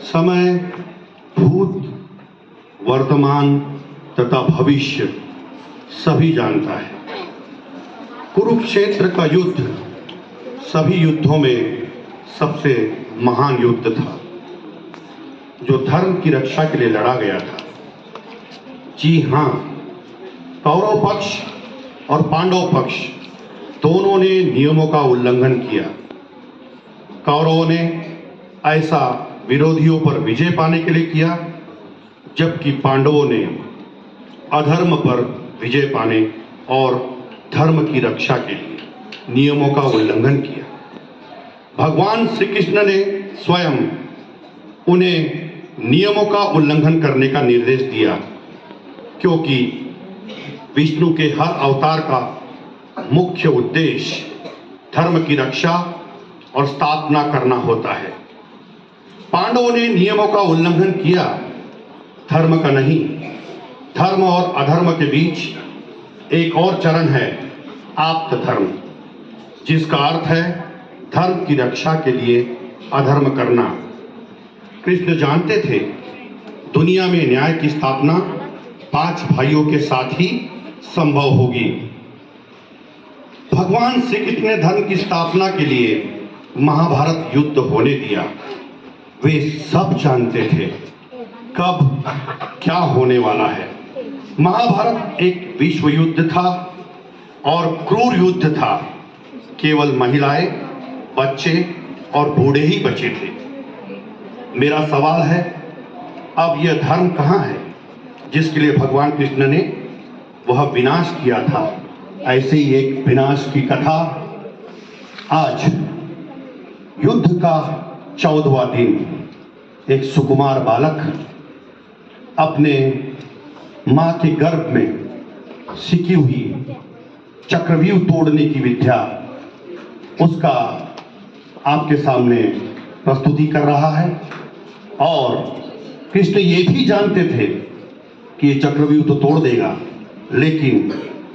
समय, भूत, वर्तमान तथा भविष्य सभी जानता है। कुरुक्षेत्र का युद्ध सभी युद्धों में सबसे महान युद्ध था, जो धर्म की रक्षा के लिए लड़ा गया था। जी हाँ, कौरव पक्ष और पांडव पक्ष दोनों ने नियमों का उल्लंघन किया। कौरवों ने ऐसा विरोधियों पर विजय पाने के लिए किया, जबकि पांडवों ने अधर्म पर विजय पाने और धर्म की रक्षा के लिए नियमों का उल्लंघन किया। भगवान श्री कृष्ण ने स्वयं उन्हें नियमों का उल्लंघन करने का निर्देश दिया, क्योंकि विष्णु के हर अवतार का मुख्य उद्देश्य धर्म की रक्षा और स्थापना करना होता है। पांडवों ने नियमों का उल्लंघन किया, धर्म का नहीं। धर्म और अधर्म के बीच एक और चरण है, आप्त धर्म, जिसका अर्थ है धर्म की रक्षा के लिए अधर्म करना। कृष्ण जानते थे दुनिया में न्याय की स्थापना 5 भाइयों के साथ ही संभव होगी। भगवान श्री कृष्ण ने धर्म की स्थापना के लिए महाभारत युद्ध होने दिया। वे सब जानते थे कब क्या होने वाला है। महाभारत एक विश्व युद्ध था और क्रूर युद्ध था। केवल महिलाएं, बच्चे और बूढ़े ही बचे थे। मेरा सवाल है, अब यह धर्म कहाँ है जिसके लिए भगवान कृष्ण ने वह विनाश किया था? ऐसे ही एक विनाश की कथा आज युद्ध का 14वां दिन। एक सुकुमार बालक अपने मां के गर्भ में सीखी हुई चक्रव्यूह तोड़ने की विद्या उसका आपके सामने प्रस्तुति कर रहा है। और कृष्ण ये भी जानते थे कि ये चक्रव्यूह तो तोड़ देगा, लेकिन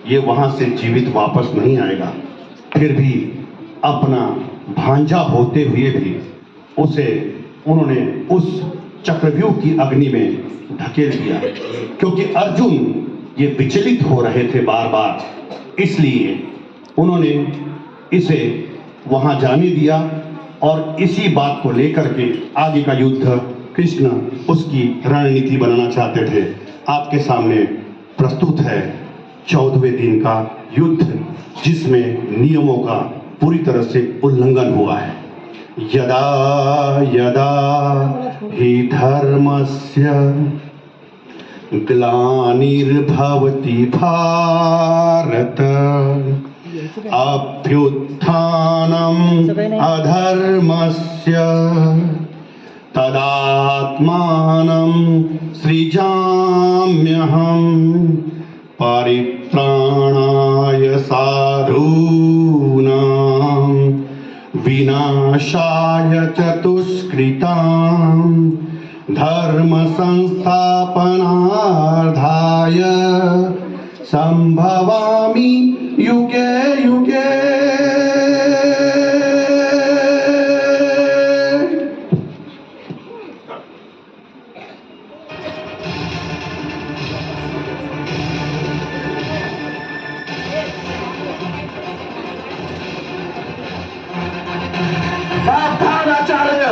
ये वहां से जीवित वापस नहीं आएगा। फिर भी अपना भांजा होते हुए भी उन्होंने उस चक्रव्यूह की अग्नि में धकेल दिया, क्योंकि अर्जुन ये विचलित हो रहे थे बार बार, इसलिए उन्होंने इसे वहां जाने दिया। और इसी बात को लेकर के आगे का युद्ध कृष्ण उसकी रणनीति बनाना चाहते थे। आपके सामने प्रस्तुत है 14वें दिन का युद्ध, जिसमें नियमों का पूरी तरह से उल्लंघन हुआ है। यदा यदा हि धर्मस्य ग्लानिर्भवति भारत अभ्युत्थानम् अधर्मस्य तदात्मानं सृजाम्यहम् परित्राणाय साधूनां विनाशाय च दुष्कृतां धर्म संस्थापनार्थाय संभवामि युगे युगे। सावधान आचार्य,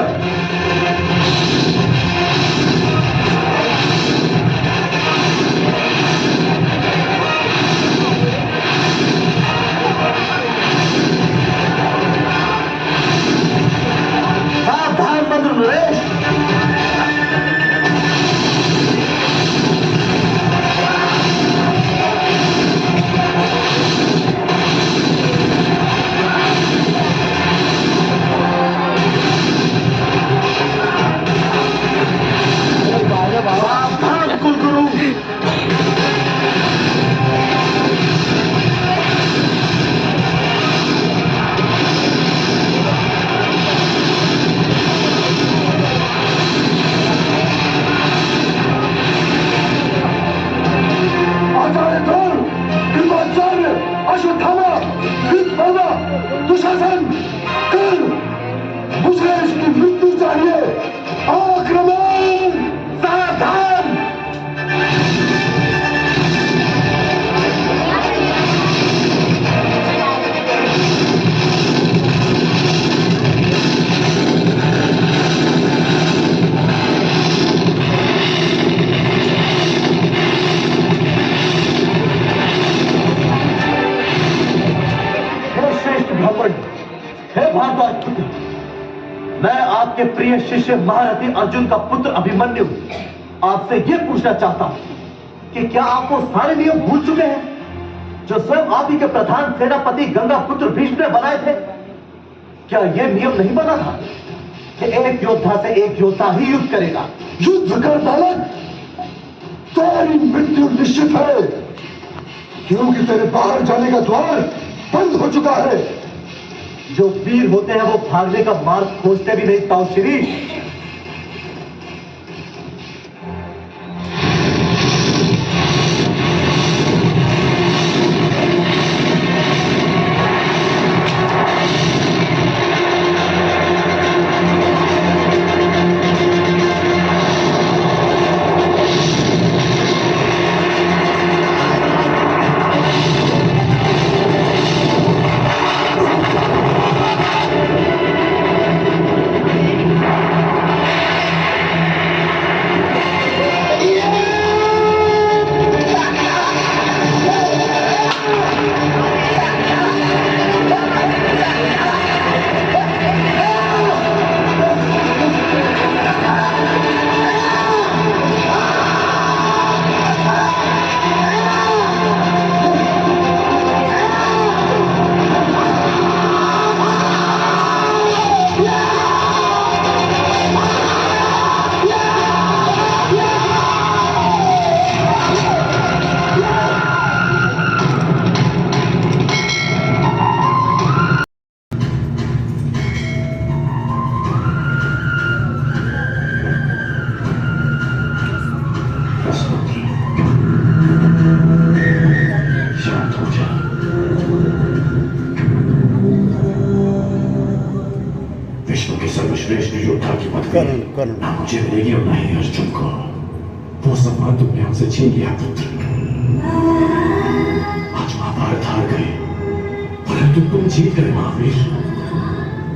आपके प्रिय शिष्य महारथी अर्जुन का पुत्र अभिमन्यु आपसे यह पूछना चाहता हूं कि क्या आप वो सारे नियम भूल चुके हैं जो स्वयं आप ही के प्रधान सेनापति गंगा पुत्र भीष्म ने बनाए थे? क्या यह नियम नहीं बना था कि एक योद्धा से एक योद्धा ही युद्ध करेगा? युद्ध कर बालक, तेरी मृत्यु निश्चित है, क्योंकि तेरे बाहर जाने का द्वार बंद हो चुका है। जो वीर होते हैं वो भागने का मार्ग खोजते भी नहीं ताऊ श्री। ना मुझे मिलेगी और ना ही अर्जुन को। वो सम्मान तुमने हमसे छीन लिया पुत्र। आज महाभारत हार गए, परंतु तुम जीत गए महावीर,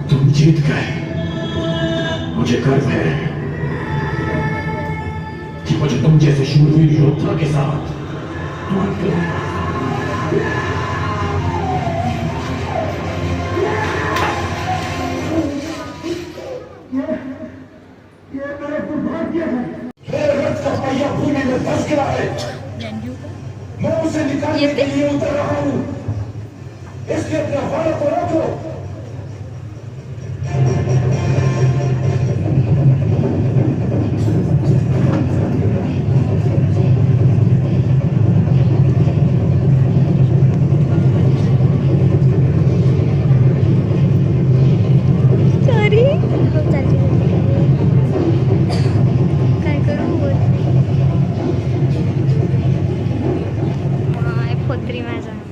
तुम जीत गए। मुझे गर्व है कि मुझे तुम जैसे शूरवीर योद्धा के साथ भूमि में धस गया है। मैं उसे निकालने के लिए उतर रहा हूं, इसलिए अपने वालों को रोको।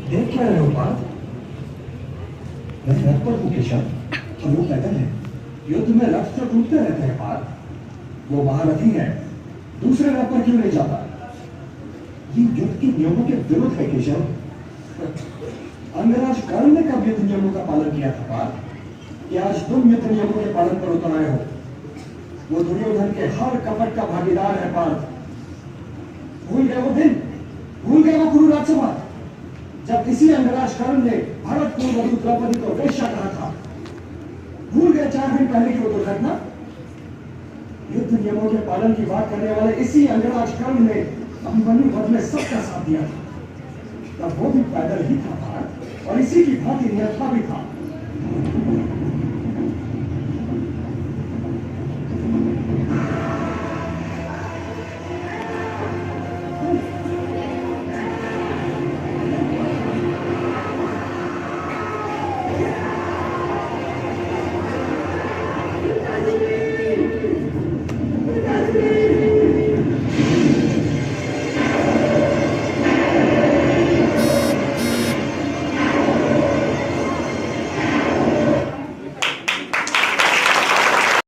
देख क्या रहे हो बात? मैं रथ पर हूँ केशव, और वो पैदल है। युद्ध में रथ तो टूटते रहते हैं बात। वो महारथी है, दूसरे रथ पर क्यों नहीं जाता? ये युद्ध के नियमों के विरुद्ध है केशव। अंगराज कर्ण ने कब युद्ध नियमों का पालन किया था बात? कि आज तुम युद्ध नियमों के पालन पर उतर आए हो। वो दुर्योधन के हर कपट का भागीदार है पार्थ। भूल गए वो दिन, भूल गए वो कुरु राजसभा, जब इसी अंगराज कर्ण ने भारत को वधु द्रौपदी को वेश्या कहा था। भूल गए 4 दिन पहले की वो दुर्घटना? युद्ध नियमों के पालन की बात करने वाले इसी अंगराज कर्ण ने अभिमन्यु वध में सबका साथ दिया था। तब वो भी पैदल ही था भारत, और इसी की भांति नियथा भी था।